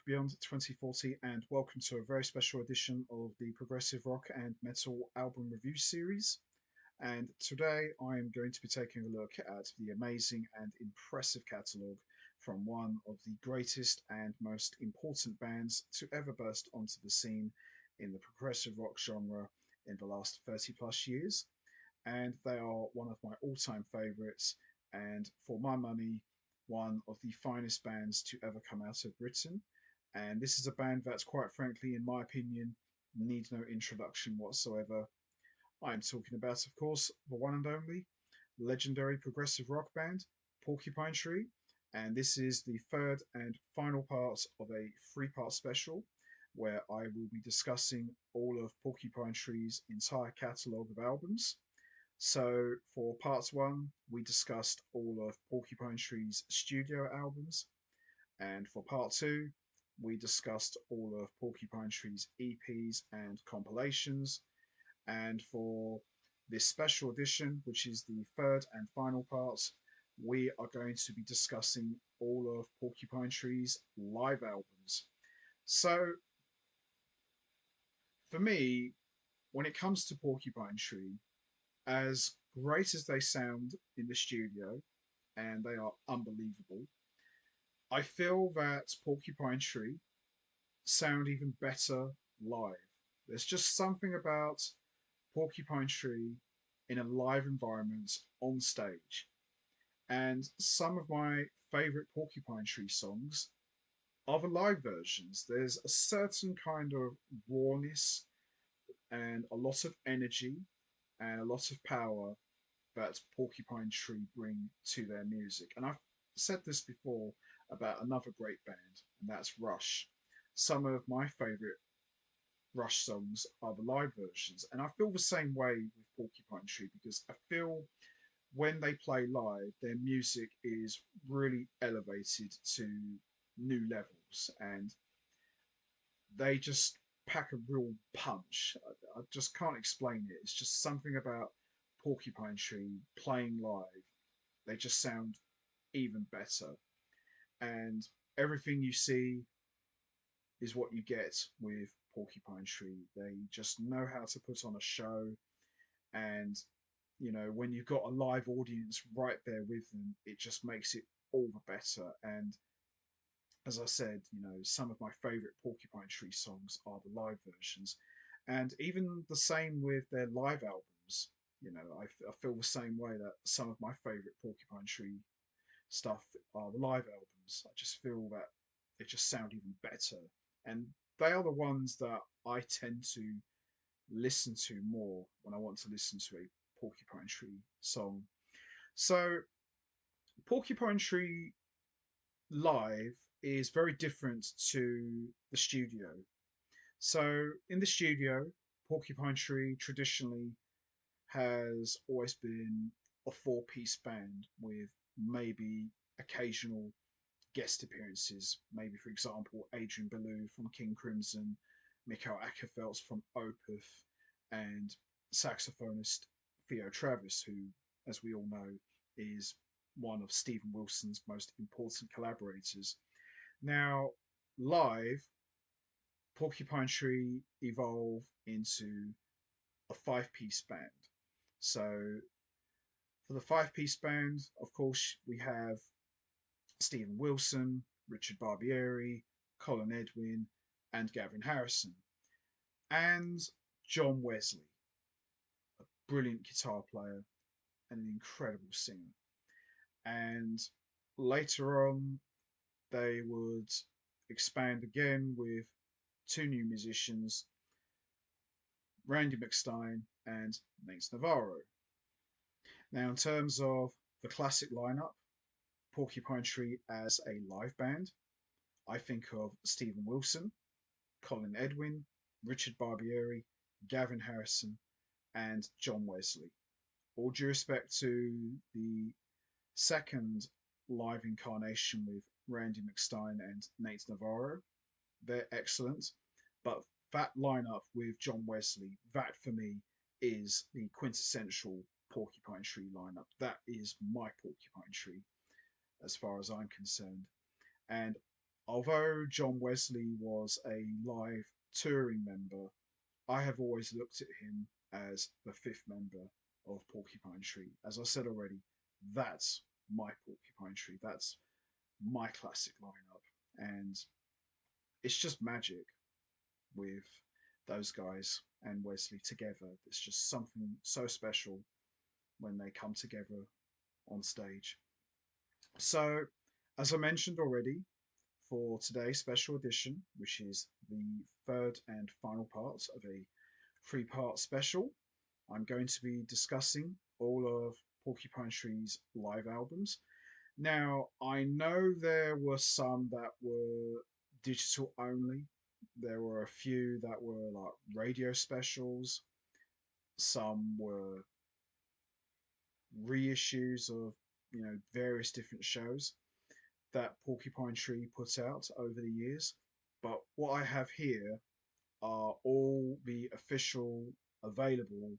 beyond 2040, and welcome to a very special edition of the Progressive Rock and Metal Album Review Series. And today I am going to be taking a look at the amazing and impressive catalogue from one of the greatest and most important bands to ever burst onto the scene in the progressive rock genre in the last 30 plus years. And they are one of my all time favourites, and for my money, one of the finest bands to ever come out of Britain. And this is a band that's, quite frankly, in my opinion, needs no introduction whatsoever. I'm talking about, of course, the one and only legendary progressive rock band, Porcupine Tree. And this is the third and final part of a three-part special where I will be discussing all of Porcupine Tree's entire catalogue of albums. So, for part one, we discussed all of Porcupine Tree's studio albums. And for part two, we discussed all of Porcupine Tree's EPs and compilations. And for this special edition, which is the third and final part, we are going to be discussing all of Porcupine Tree's live albums. So, for me, when it comes to Porcupine Tree, as great as they sound in the studio, and they are unbelievable, I feel that Porcupine Tree sound even better live. There's just something about Porcupine Tree in a live environment on stage. And some of my favourite Porcupine Tree songs are the live versions. There's a certain kind of rawness and a lot of energy and a lot of power that Porcupine Tree bring to their music. And I've said this before about another great band, and that's Rush. Some of my favourite Rush songs are the live versions, and I feel the same way with Porcupine Tree because I feel when they play live, their music is really elevated to new levels, and they just pack a real punch. I just can't explain it. It's just something about Porcupine Tree playing live. They just sound even better. And everything you see is what you get with Porcupine Tree. They just know how to put on a show. And, when you've got a live audience right there with them, it just makes it all the better. And as I said, some of my favorite Porcupine Tree songs are the live versions. And even the same with their live albums. I feel the same way that some of my favorite Porcupine Tree stuff are the live albums. I just feel that they just sound even better. And they are the ones that I tend to listen to more when I want to listen to a Porcupine Tree song. So, Porcupine Tree live is very different to the studio. So, in the studio, Porcupine Tree traditionally has always been a four-piece band with maybe occasional guest appearances. Maybe, for example, Adrian Belew from King Crimson, Mikael Åkerfeldt from Opeth, and saxophonist Theo Travis, who, as we all know, is one of Steven Wilson's most important collaborators. Now, live, Porcupine Tree evolve into a five-piece band. So, for the five-piece band, of course, we have Steven Wilson, Richard Barbieri, Colin Edwin, and Gavin Harrison, and John Wesley, a brilliant guitar player and an incredible singer. And later on, they would expand again with two new musicians, Randy McStein and Nate Navarro. Now, in terms of the classic lineup, Porcupine Tree as a live band, I think of Steven Wilson, Colin Edwin, Richard Barbieri, Gavin Harrison, and John Wesley. All due respect to the second live incarnation with Randy McStein and Nate Navarro, they're excellent. But that lineup with John Wesley, that for me is the quintessential Porcupine Tree lineup. That is my Porcupine Tree as far as I'm concerned. And Although John Wesley was a live touring member, I have always looked at him as the fifth member of Porcupine Tree. As I said already, that's my Porcupine Tree. That's my classic lineup. And it's just magic with those guys and Wesley together. It's just something so special when they come together on stage. So, as I mentioned already, for today's special edition, which is the third and final part of a three-part special, I'm going to be discussing all of Porcupine Tree's live albums. Now, I know there were some that were digital only. There were a few that were like radio specials. Some were reissues of, various different shows that Porcupine Tree put out over the years. But what I have here are all the official available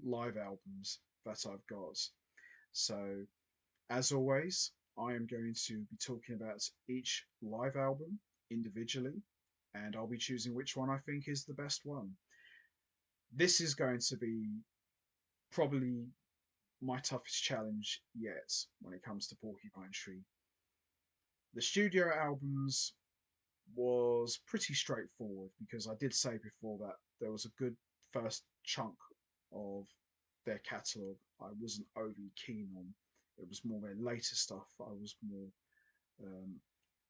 live albums that I've got. So, as always, I am going to be talking about each live album individually, and I'll be choosing which one I think is the best one. This is going to be probably my toughest challenge yet when it comes to Porcupine Tree. The studio albums was pretty straightforward because I did say before that there was a good first chunk of their catalogue I wasn't overly keen on. It was more their later stuff I was more um,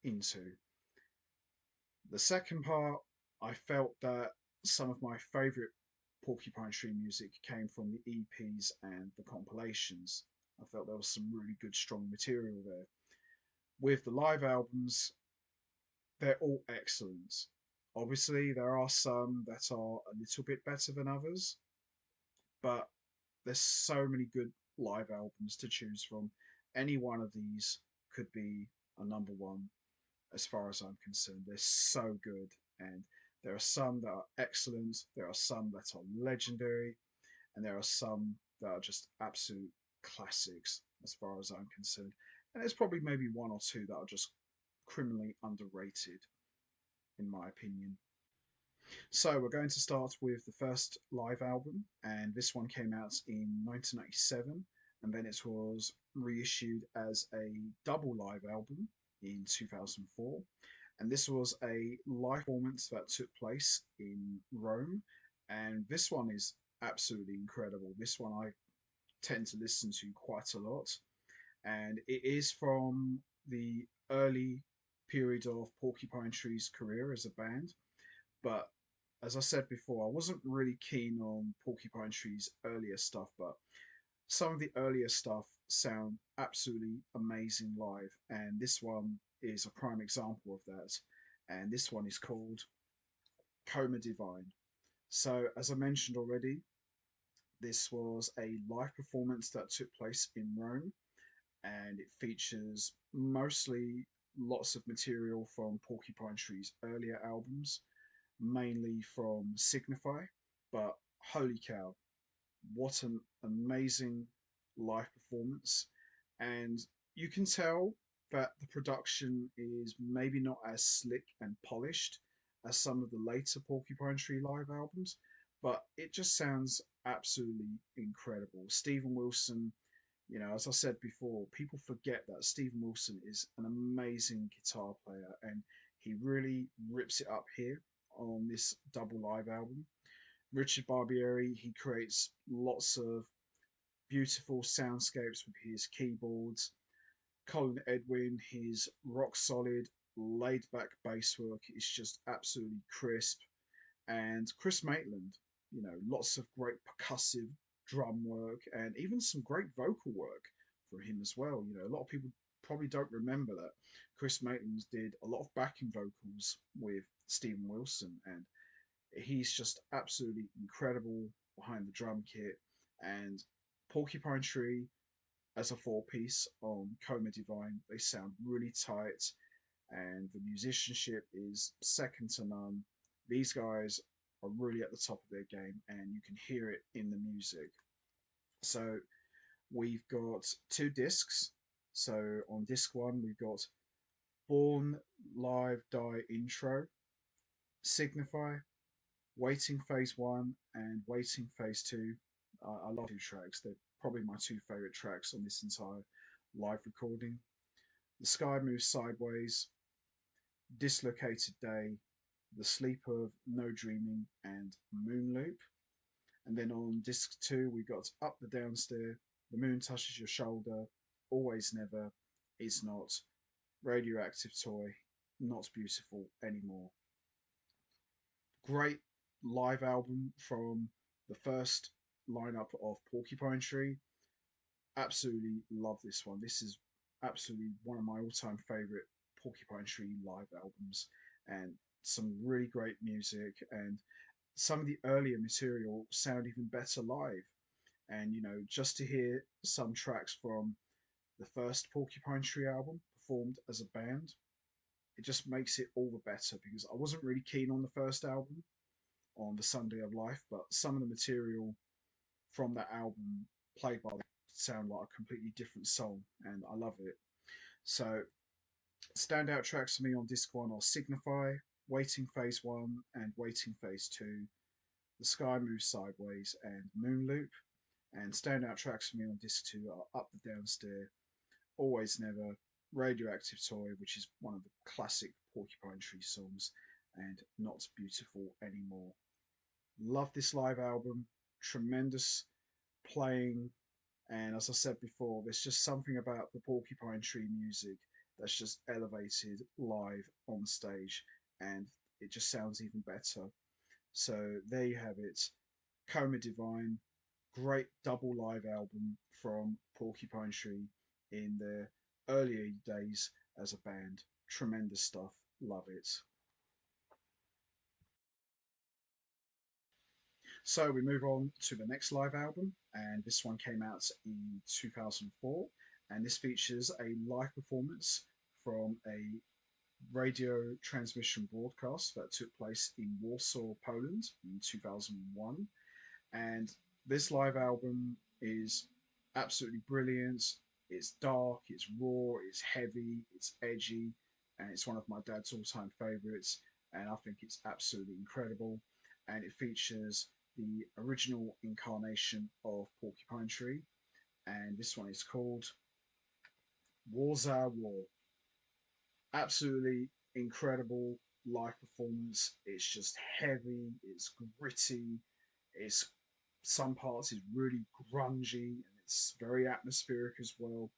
into. The second part, I felt that some of my favourite Porcupine Tree music came from the EPs and the compilations. I felt there was some really good, strong material there. With the live albums, they're all excellent. Obviously, there are some that are a little bit better than others, but there's so many good live albums to choose from. Any one of these could be a number one as far as I'm concerned. They're so good, and there are some that are excellent, there are some that are legendary, and there are some that are just absolute classics as far as I'm concerned. And there's probably maybe one or two that are just criminally underrated, in my opinion. So we're going to start with the first live album, and this one came out in 1997, and then it was reissued as a double live album in 2004. And this was a live performance that took place in Rome, and this one is absolutely incredible. This one I tend to listen to quite a lot, and it is from the early period of Porcupine Tree's career as a band. But as I said before, I wasn't really keen on Porcupine Tree's earlier stuff, but some of the earlier stuff sound absolutely amazing live, and this one is a prime example of that. And this one is called Coma Divine. So, as I mentioned already, this was a live performance that took place in Rome, and it features mostly lots of material from Porcupine Tree's earlier albums, mainly from Signify. But holy cow, what an amazing live performance. And you can tell that the production is maybe not as slick and polished as some of the later Porcupine Tree live albums, but it just sounds absolutely incredible. Stephen Wilson, as I said before, people forget that Stephen Wilson is an amazing guitar player, and he really rips it up here on this double live album. Richard Barbieri, he creates lots of beautiful soundscapes with his keyboards. Colin Edwin, his rock solid, laid back bass work is just absolutely crisp. And Chris Maitland, lots of great percussive drum work and even some great vocal work from him as well. A lot of people probably don't remember that Chris Maitland did a lot of backing vocals with Stephen Wilson, and he's just absolutely incredible behind the drum kit. And Porcupine Tree as a four piece on Coma Divine, they sound really tight, and the musicianship is second to none. These guys are really at the top of their game, and you can hear it in the music. So we've got two discs. So on disc one, we've got Born, Live, Die intro, Signify, Waiting Phase 1 and Waiting Phase 2. I love two tracks. They're probably my two favourite tracks on this entire live recording. The Sky Moves Sideways, Dislocated Day, The Sleep of No Dreaming, and Moon Loop. And then on disc 2, we got Up the Downstair, The Moon Touches Your Shoulder, Always Never, Is Not, Radioactive Toy, Not Beautiful Anymore. Great live album from the first lineup of Porcupine Tree. Absolutely love this one. This is absolutely one of my all-time favorite Porcupine Tree live albums, and some really great music. And some of the earlier material sound even better live. And just to hear some tracks from the first Porcupine Tree album performed as a band, it just makes it all the better because I wasn't really keen on the first album, on the Sunday of Life, but some of the material from that album played by sound like a completely different song, and I love it. So standout tracks for me on disc one are Signify, Waiting Phase 1 and Waiting Phase 2, The Sky Moves Sideways and Moon Loop. And standout tracks for me on disc 2 are Up the Downstair, Always Never, Radioactive Toy, which is one of the classic Porcupine Tree songs, and Not Beautiful Anymore. Love this live album, tremendous playing, and as I said before, there's just something about the Porcupine Tree music that's just elevated live on stage, and it just sounds even better. So there you have it, Coma Divine, great double live album from Porcupine Tree in their earlier days as a band. Tremendous stuff, love it. So we move on to the next live album, and this one came out in 2004, and this features a live performance from a radio transmission broadcast that took place in Warsaw, Poland in 2001. And this live album is absolutely brilliant. It's dark, it's raw, it's heavy, it's edgy, and it's one of my dad's all-time favorites. And I think it's absolutely incredible. And it features the original incarnation of Porcupine Tree. And this one is called Warza War. Absolutely incredible live performance. It's just heavy, it's gritty, it's some parts is really grungy and it's very atmospheric as well.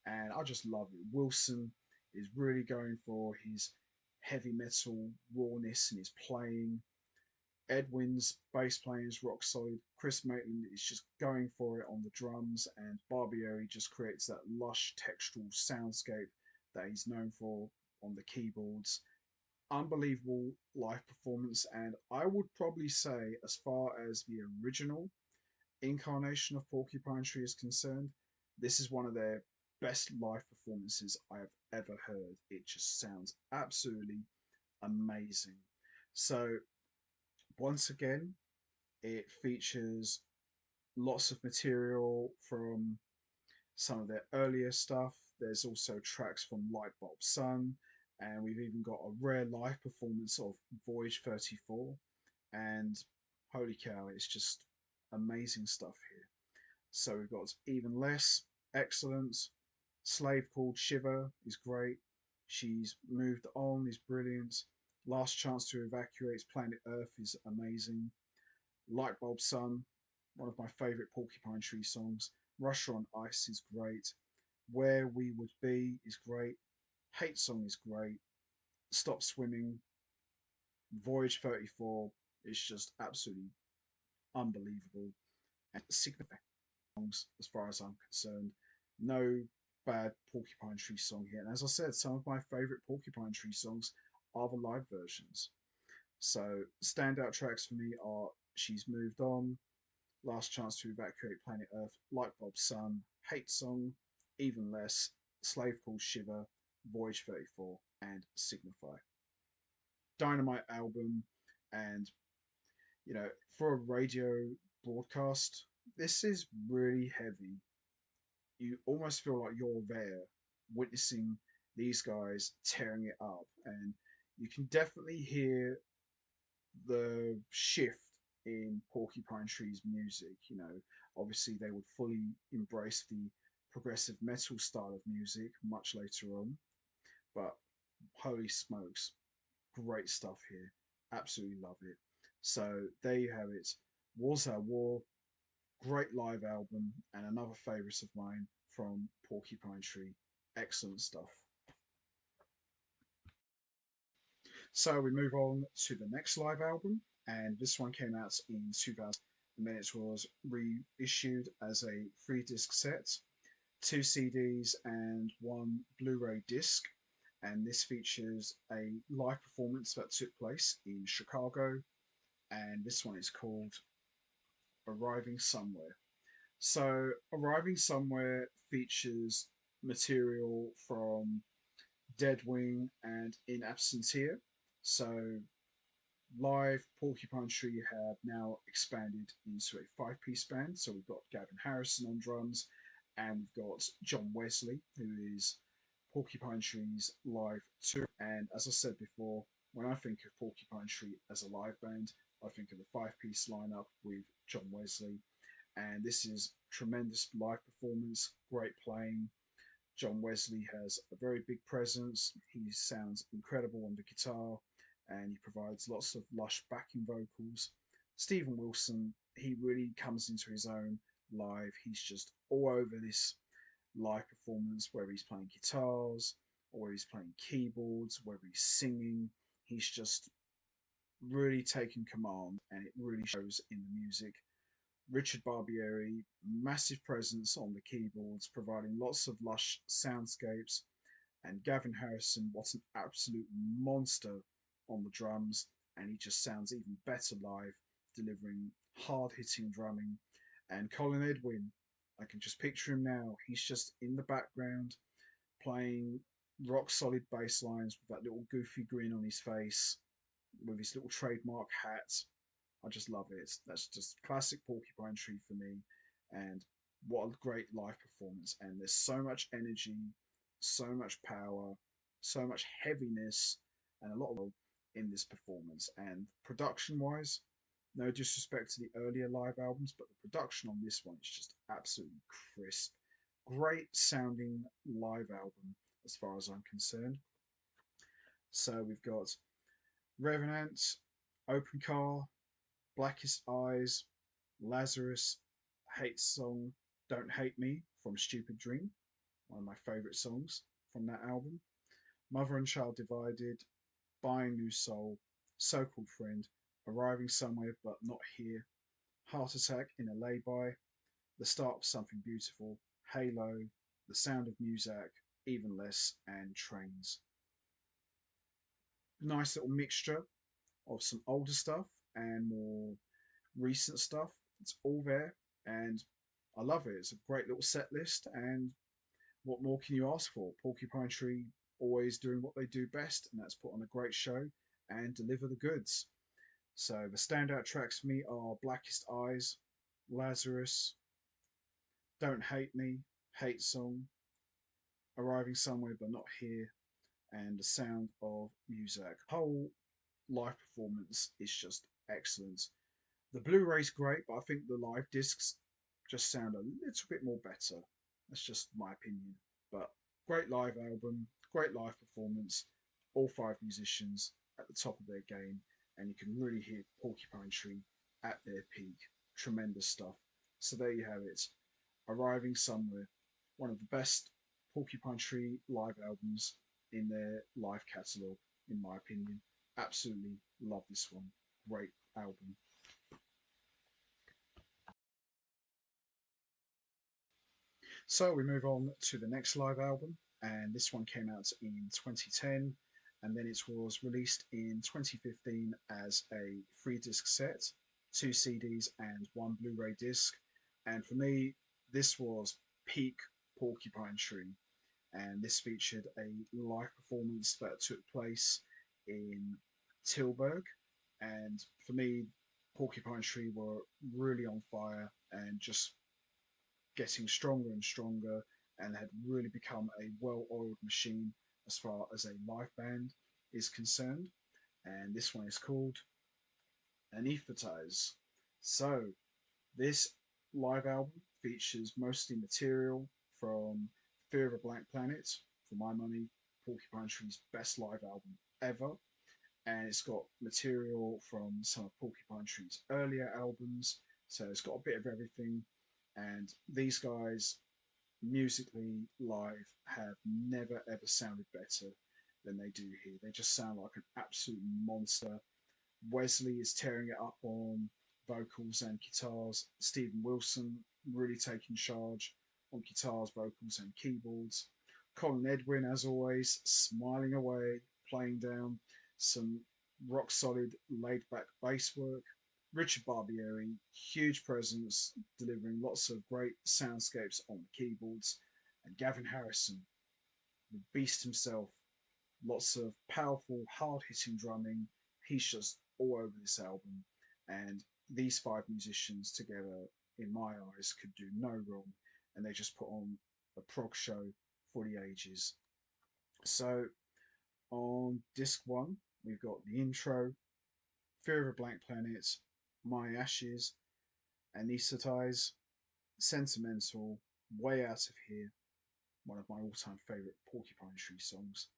And I just love it. Wilson is really going for his heavy metal rawness and his playing. Edwin's bass playing is rock solid. Chris Maitland is just going for it on the drums, and Barbieri just creates that lush textural soundscape that he's known for on the keyboards. Unbelievable live performance, and I would probably say, as far as the original incarnation of Porcupine Tree is concerned, this is one of their best live performances I have ever heard. It just sounds absolutely amazing. So, once again, it features lots of material from some of their earlier stuff. There's also tracks from Lightbulb Sun, and we've even got a rare live performance of Voyage 34. And holy cow, it's just amazing stuff here. So we've got Even Less, excellent. Slave Called Shiver is great. She's Moved On is brilliant. Last Chance to Evacuate Planet Earth is amazing. Lightbulb Sun, one of my favourite Porcupine Tree songs. Russia on Ice is great. Where We Would Be is great. Hate Song is great. Stop Swimming. Voyage 34 is just absolutely unbelievable. And significant songs as far as I'm concerned. No bad Porcupine Tree song here. And as I said, some of my favourite Porcupine Tree songs are the live versions. So standout tracks for me are She's Moved On, Last Chance to Evacuate Planet Earth, Lightbulb Sun, Hate Song, Even Less, Slave Called Shiver, Voyage 34, and Signify. Dynamite album, and for a radio broadcast, this is really heavy. You almost feel like you're there witnessing these guys tearing it up, and you can definitely hear the shift in Porcupine Tree's music. You know, obviously they would fully embrace the progressive metal style of music much later on, but holy smokes, great stuff here. Absolutely love it. So there you have it. Was Our War, great live album, and another favourite of mine from Porcupine Tree. Excellent stuff. So we move on to the next live album, and this one came out in 2000, and then it was reissued as a 3 disc set, 2 CDs, and 1 Blu-ray disc. And this features a live performance that took place in Chicago, and this one is called Arriving Somewhere. So, Arriving Somewhere features material from Deadwing and In Absentia. So, live Porcupine Tree have now expanded into a 5 piece band. So, we've got Gavin Harrison on drums, and we've got John Wesley, who is Porcupine Tree's live tour. And as I said before, when I think of Porcupine Tree as a live band, I think of the 5 piece lineup with John Wesley, and this is tremendous live performance, great playing. John Wesley has a very big presence. He sounds incredible on the guitar, and he provides lots of lush backing vocals. Stephen Wilson, he really comes into his own live. He's just all over this live performance, whether he's playing guitars or whether he's playing keyboards, whether he's singing. He's just really taking command, and it really shows in the music. Richard Barbieri, massive presence on the keyboards, providing lots of lush soundscapes, and Gavin Harrison, what an absolute monster on the drums, and he just sounds even better live, delivering hard hitting drumming. And Colin Edwin, I can just picture him now. He's just in the background playing rock solid bass lines with that little goofy grin on his face, with his little trademark hat. I just love it. That's just classic Porcupine Tree for me. And what a great live performance. And there's so much energy, so much power, so much heaviness, and a lot of in this performance. And production wise, no disrespect to the earlier live albums, but the production on this one is just absolutely crisp. Great sounding live album as far as I'm concerned. So we've got Revenant, Open Car, Blackest Eyes, Lazarus, Hate Song, Don't Hate Me from Stupid Dream, one of my favourite songs from that album. Mother and Child Divided, Buying New Soul, So Called Friend, Arriving Somewhere But Not Here, Heart Attack in a Lay-By, The Start of Something Beautiful, Halo, The Sound of Music, Even Less, and Trains. Nice little mixture of some older stuff and more recent stuff. It's all there, and I love it. It's a great little set list, and what more can you ask for? Porcupine Tree always doing what they do best, and that's put on a great show and deliver the goods. So the standout tracks for me are Blackest Eyes, Lazarus, Don't Hate Me, Hate Song, Arriving Somewhere But Not Here, and The Sound of Music. Whole live performance is just excellent. The Blu-ray's great, but I think the live discs just sound a little bit more better. That's just my opinion. But great live album, great live performance, all 5 musicians at the top of their game, and you can really hear Porcupine Tree at their peak. Tremendous stuff. So there you have it. Arriving Somewhere, one of the best Porcupine Tree live albums in their live catalogue, in my opinion. Absolutely love this one. Great album. So we move on to the next live album, and this one came out in 2010, and then it was released in 2015 as a 3 disc set, 2 CDs, and 1 Blu-ray disc. And for me, this was peak Porcupine Tree, and this featured a live performance that took place in Tilburg. And for me, Porcupine Tree were really on fire and just getting stronger and stronger, and had really become a well-oiled machine as far as a live band is concerned, and this one is called Anesthetize. So, this live album features mostly material from Fear of a Blank Planet, for my money, Porcupine Tree's best live album ever. And it's got material from some of Porcupine Tree's earlier albums, so it's got a bit of everything. And these guys, musically live, have never ever sounded better than they do here. They just sound like an absolute monster. Wesley is tearing it up on vocals and guitars. Stephen Wilson really taking charge on guitars, vocals, and keyboards. Colin Edwin, as always, smiling away, playing down some rock solid, laid back bass work. Richard Barbieri, huge presence, delivering lots of great soundscapes on the keyboards. And Gavin Harrison, the beast himself, lots of powerful, hard hitting drumming. He's just all over this album. And these five musicians together, in my eyes, could do no wrong. And they just put on a prog show for the ages. So on disc one, we've got the intro, Fear of a Blank Planet, My Ashes, Anesthetize, Sentimental, Way Out of Here, one of my all time favourite Porcupine Tree songs,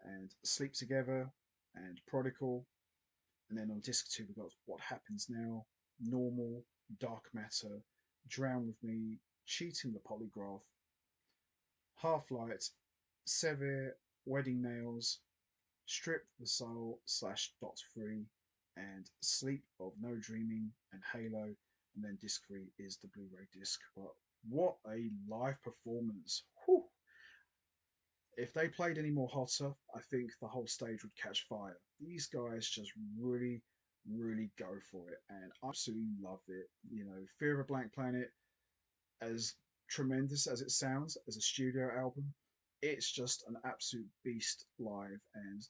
and Sleep Together, and Prodigal. And then on disc two, we've got What Happens Now, Normal, Dark Matter, Drown with Me, Cheating the Polygraph, Half Light, Sever, Wedding Nails, Strip the Soul slash Dot Free, and Sleep of No Dreaming, and Halo. And then disc three is the Blu-ray disc. But what a live performance! Whew. If they played any more hotter, I think the whole stage would catch fire. These guys just really, really go for it, and I absolutely love it. You know, Fear of a Blank Planet, as tremendous as it sounds as a studio album, it's just an absolute beast live, and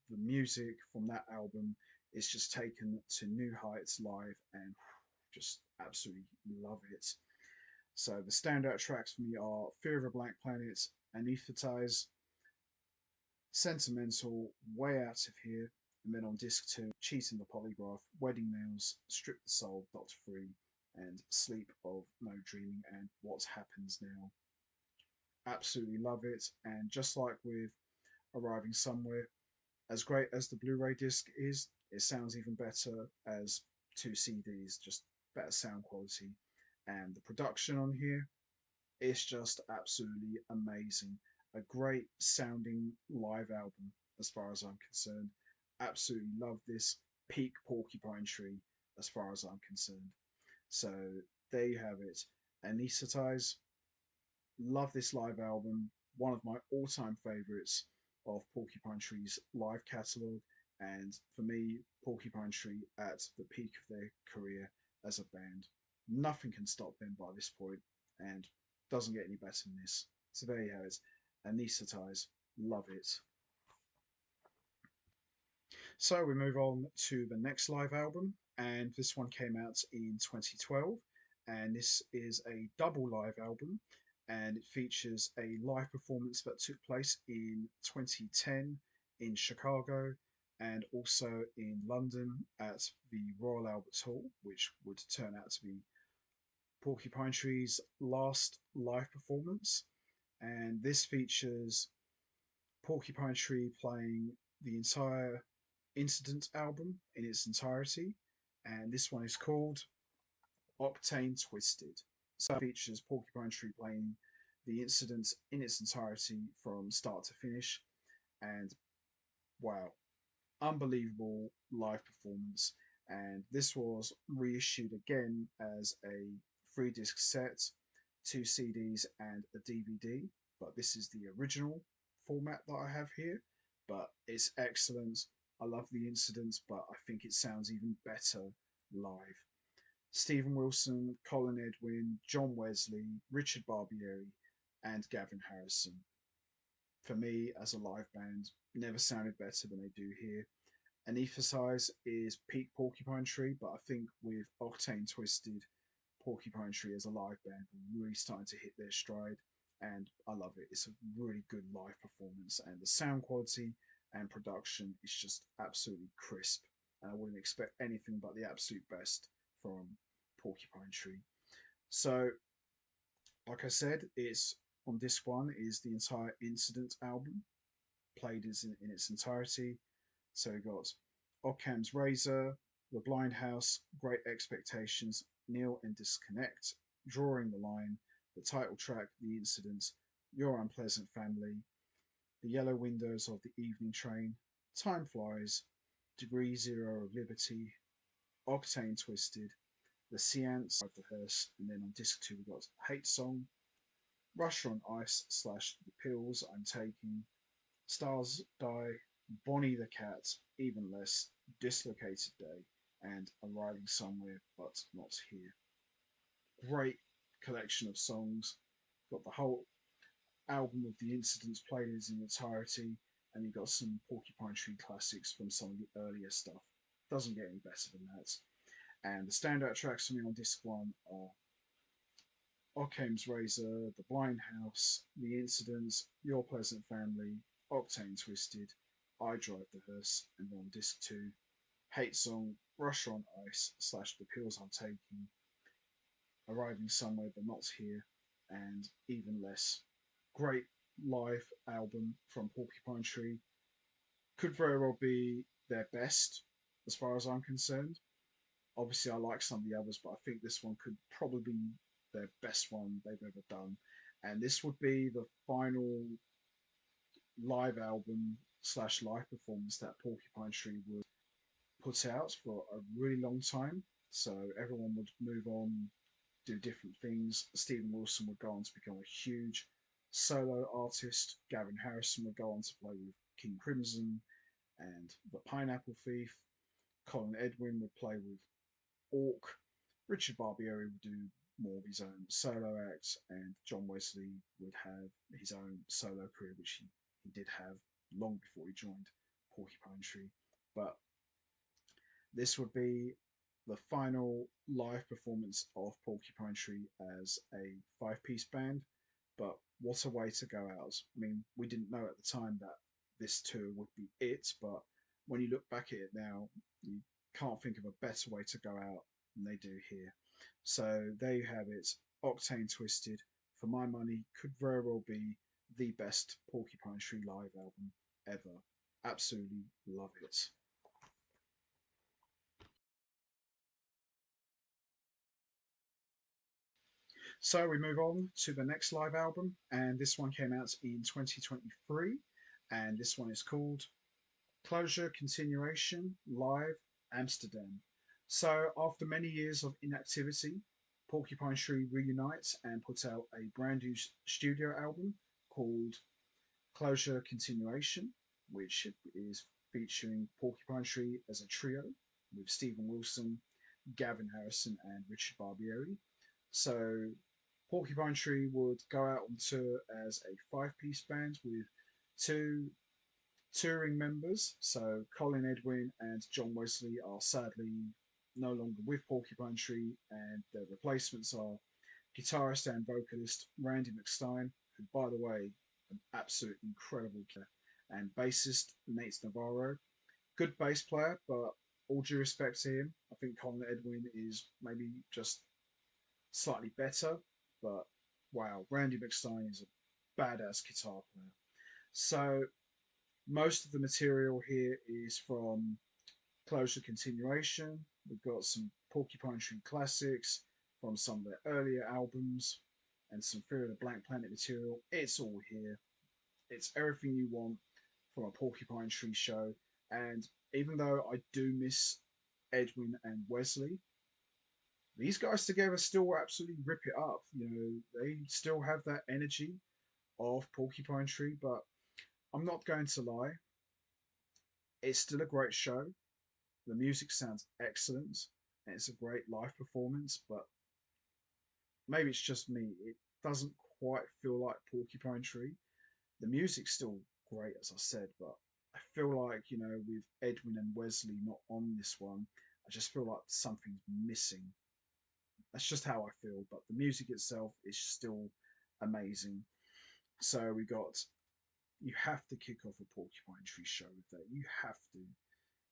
the music from that album is just taken to new heights live, and just absolutely love it. So the standout tracks for me are Fear of a Blank Planet, Anesthetize, Sentimental, Way Out of Here, and then on disc two, Cheating the Polygraph, Wedding Nails, Strip the Soul, Dot Free, and Sleep of No Dreaming, and What Happens Now. Absolutely love it, and just like with Arriving Somewhere, as great as the Blu-ray disc is, it sounds even better as two CDs, just better sound quality. And the production on here, it's just absolutely amazing. A great sounding live album, as far as I'm concerned. Absolutely love this. Peak Porcupine Tree, as far as I'm concerned. So there you have it. Anesthetize. Love this live album. One of my all-time favorites of Porcupine Tree's live catalogue. And for me, Porcupine Tree at the peak of their career as a band. Nothing can stop them by this point, and doesn't get any better than this. So there you have it. Anesthetize. Love it. So we move on to the next live album, and this one came out in 2012, and this is a double live album, and it features a live performance that took place in 2010 in Chicago and also in London at the Royal Albert Hall, which would turn out to be Porcupine Tree's last live performance. And this features Porcupine Tree playing the entire Incident album in its entirety, and this one is called Octane Twisted. So it features Porcupine Tree playing the Incident in its entirety from start to finish, and wow, unbelievable live performance. And this was reissued again as a 3 disc set, 2 CDs, and a DVD. But this is the original format that I have here. But it's excellent. I love the incidents, but I think it sounds even better live. Stephen Wilson, Colin Edwin, John Wesley, Richard Barbieri, and Gavin Harrison. For me, as a live band, never sounded better than they do here. Anesthetize is peak Porcupine Tree, but I think with Octane Twisted, Porcupine Tree as a live band really starting to hit their stride. and I love it. It's a really good live performance, and the sound quality and production is just absolutely crisp. And I wouldn't expect anything but the absolute best from Porcupine Tree. So, like I said, it's on disc one is the entire Incident album, played in its entirety. So we got Occam's Razor, The Blind House, Great Expectations, Kneel and Disconnect, Drawing the Line, the title track, The Incident, Your Unpleasant Family, The Yellow Windows of the Evening Train, Time Flies, Degree Zero of Liberty, Octane Twisted, The Seance of the Hearse, and then on disc two we got Hate Song, Rush on Ice slash The Pills I'm Taking, Stars Die, Bonnie the Cat, Even Less, Dislocated Day, and Arriving Somewhere But Not Here. Great collection of songs. Got the whole album of the incidents played in its entirety, and you got some Porcupine Tree classics from some of the earlier stuff. Doesn't get any better than that. And the standout tracks for me on disc one are Occam's Razor, The Blind House, The Incidents, Your Pleasant Family, Octane Twisted, I Drive the Hearse, and on disc two, Hate Song, Rush on Ice slash The Pills I'm Taking, Arriving Somewhere But Not Here, and Even Less. Great live album from Porcupine Tree. Could very well be their best as far as I'm concerned. Obviously, I like some of the others, but I think this one could probably be their best one they've ever done. And this would be the final live album slash live performance that Porcupine Tree would put out for a really long time. So everyone would move on, do different things. Steven Wilson would go on to become a huge solo artist. Gavin Harrison would go on to play with King Crimson and the Pineapple Thief. Colin Edwin would play with Orc. Richard Barbieri would do more of his own solo acts, and John Wesley would have his own solo career, which he did have long before he joined Porcupine Tree. But this would be the final live performance of Porcupine Tree as a five-piece band. But what a way to go out. I mean, we didn't know at the time that this tour would be it, but when you look back at it now, you can't think of a better way to go out than they do here. So there you have it. Octane Twisted, for my money, could very well be the best Porcupine Tree live album ever. Absolutely love it. So we move on to the next live album, and this one came out in 2023, and this one is called Closure Continuation Live Amsterdam. So after many years of inactivity, Porcupine Tree reunites and puts out a brand new studio album called Closure Continuation, which is featuring Porcupine Tree as a trio with Steven Wilson, Gavin Harrison, and Richard Barbieri. So Porcupine Tree would go out on tour as a five-piece band with two touring members. So Colin Edwin and John Wesley are sadly no longer with Porcupine Tree, and their replacements are guitarist and vocalist Randy McStein, who, by the way, an absolute incredible player, and bassist Nate Navarro. Good bass player, but all due respect to him, I think Colin Edwin is maybe just slightly better. But wow, Randy McStein is a badass guitar player. So most of the material here is from Closure Continuation. We've got some Porcupine Tree classics from some of their earlier albums and some Fear of the Blank Planet material. It's all here. It's everything you want from a Porcupine Tree show. And even though I do miss Edwin and Wesley, these guys together still absolutely rip it up. You know, they still have that energy of Porcupine Tree, but I'm not going to lie, it's still a great show. The music sounds excellent, and it's a great live performance, but maybe it's just me. It doesn't quite feel like Porcupine Tree. The music's still great, as I said, but I feel like, you know, with Edwin and Wesley not on this one, I just feel like something's missing. That's just how I feel, but the music itself is still amazing. So we got, you have to kick off a Porcupine Tree show with that. You have to.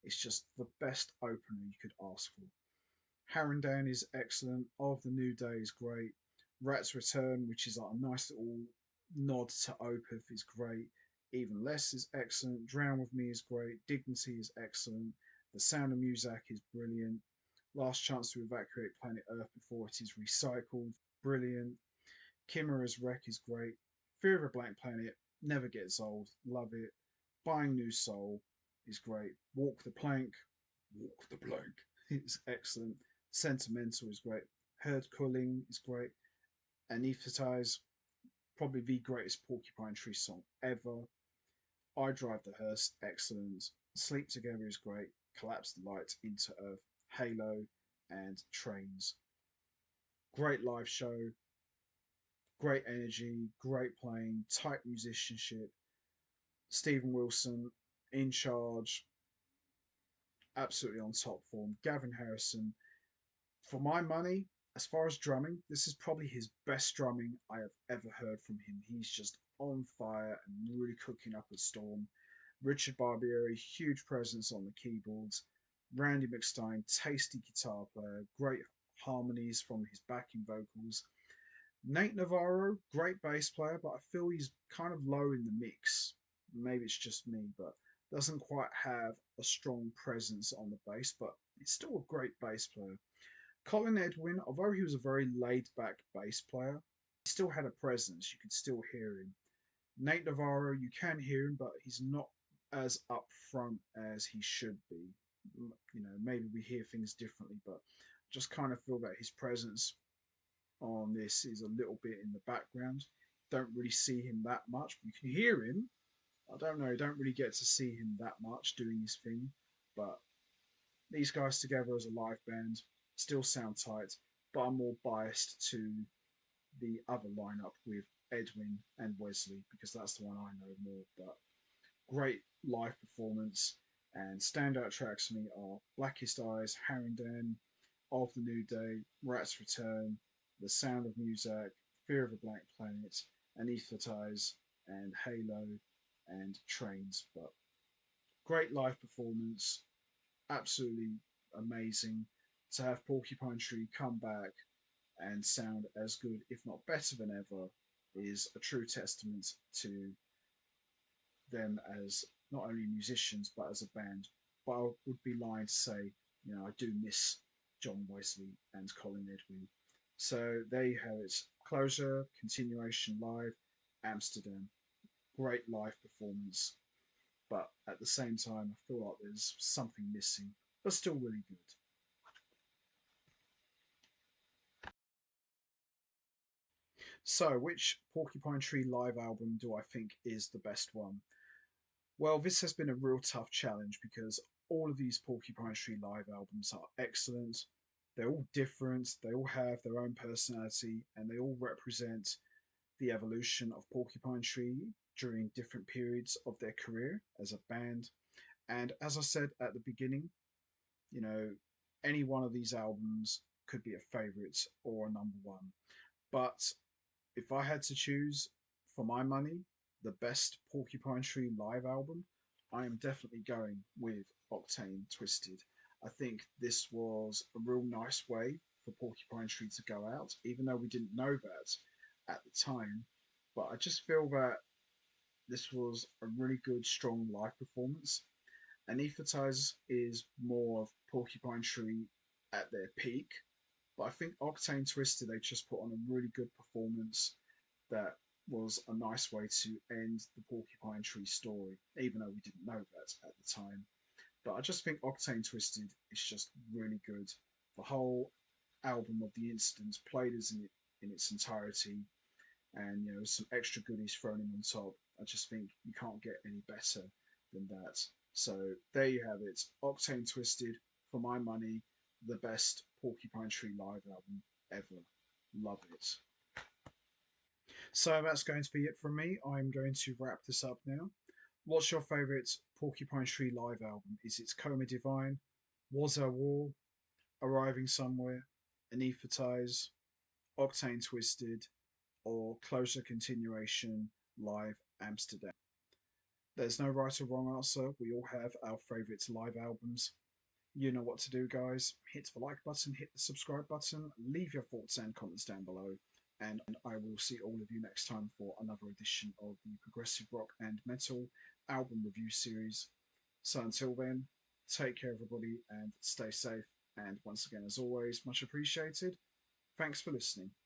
It's just the best opener you could ask for. Harringdown is excellent. Of the New Day is great. Rat's Return, which is like a nice little nod to Opeth, is great. Even Less is excellent. Drown With Me is great. Dignity is excellent. The Sound of Muzak is brilliant. Last Chance to Evacuate Planet Earth Before It Is Recycled, brilliant. Chimera's Wreck is great. Fear of a Blank Planet never gets old, love it. Buying New Soul is great. Walk the Plank is excellent. Sentimental is great. Herd Culling is great. Anesthetize, probably the greatest Porcupine Tree song ever. I Drive the Hearse, excellent. Sleep Together is great. Collapse the Light into Earth, Halo, and Trains. Great live show, great energy, great playing, tight musicianship. Stephen Wilson in charge, absolutely on top form. Gavin Harrison, for my money, as far as drumming, this is probably his best drumming I have ever heard from him. He's just on fire and really cooking up a storm. Richard Barbieri, huge presence on the keyboards. Randy McStein, tasty guitar player, great harmonies from his backing vocals. Nate Navarro, great bass player, but I feel he's kind of low in the mix. Maybe it's just me, but doesn't quite have a strong presence on the bass, but he's still a great bass player. Colin Edwin, although he was a very laid back bass player, he still had a presence. You could still hear him. Nate Navarro, you can hear him, but he's not as upfront as he should be. You know, maybe we hear things differently, but just kind of feel that his presence on this is a little bit in the background. Don't really see him that much. You can hear him. I don't know. Don't really get to see him that much doing his thing. But these guys together as a live band still sound tight. But I'm more biased to the other lineup with Edwin and Wesley because that's the one I know more. But great live performance and standout tracks for me are Blackest Eyes, Harrington, Of the New Day, Rat's Return, The Sound of Music, Fear of a Blank Planet, Anesthetize, and Halo and Trains. But great live performance, absolutely amazing to have Porcupine Tree come back and sound as good, if not better than ever, is a true testament to them as not only musicians but as a band. But I would be lying to say, you know, I do miss John Wesley and Colin Edwin. So there you have it. Closure, continuation live, Amsterdam. Great live performance. But at the same time, I feel like there's something missing, but still really good. So, which Porcupine Tree live album do I think is the best one? Well, this has been a real tough challenge because all of these Porcupine Tree live albums are excellent. They're all different, they all have their own personality, and they all represent the evolution of Porcupine Tree during different periods of their career as a band. And as I said at the beginning, you know, any one of these albums could be a favorite or a number one. But if I had to choose for my money the best Porcupine Tree live album, I am definitely going with Octane Twisted. I think this was a real nice way for Porcupine Tree to go out, even though we didn't know that at the time. But I just feel that this was a really good, strong live performance. Anesthetize is more of Porcupine Tree at their peak, but I think Octane Twisted, they just put on a really good performance that was a nice way to end the Porcupine Tree story, even though we didn't know that at the time. But I just think Octane Twisted is just really good. The whole album of the incidents played as in its entirety, and you know some extra goodies thrown in on top. I just think you can't get any better than that. So there you have it, Octane Twisted, for my money, the best Porcupine Tree live album ever. Love it. So that's going to be it from me. I'm going to wrap this up now. What's your favourite Porcupine Tree live album? Is it Coma Divine, Was Our War, Arriving Somewhere, Anesthetize, Octane Twisted, or Closer Continuation, Live Amsterdam. There's no right or wrong answer. We all have our favourite live albums. You know what to do, guys. Hit the like button, hit the subscribe button, leave your thoughts and comments down below, and I will see all of you next time for another edition of the Progressive Rock and Metal album review series. So until then, take care, everybody, and stay safe. And once again, as always, much appreciated. Thanks for listening.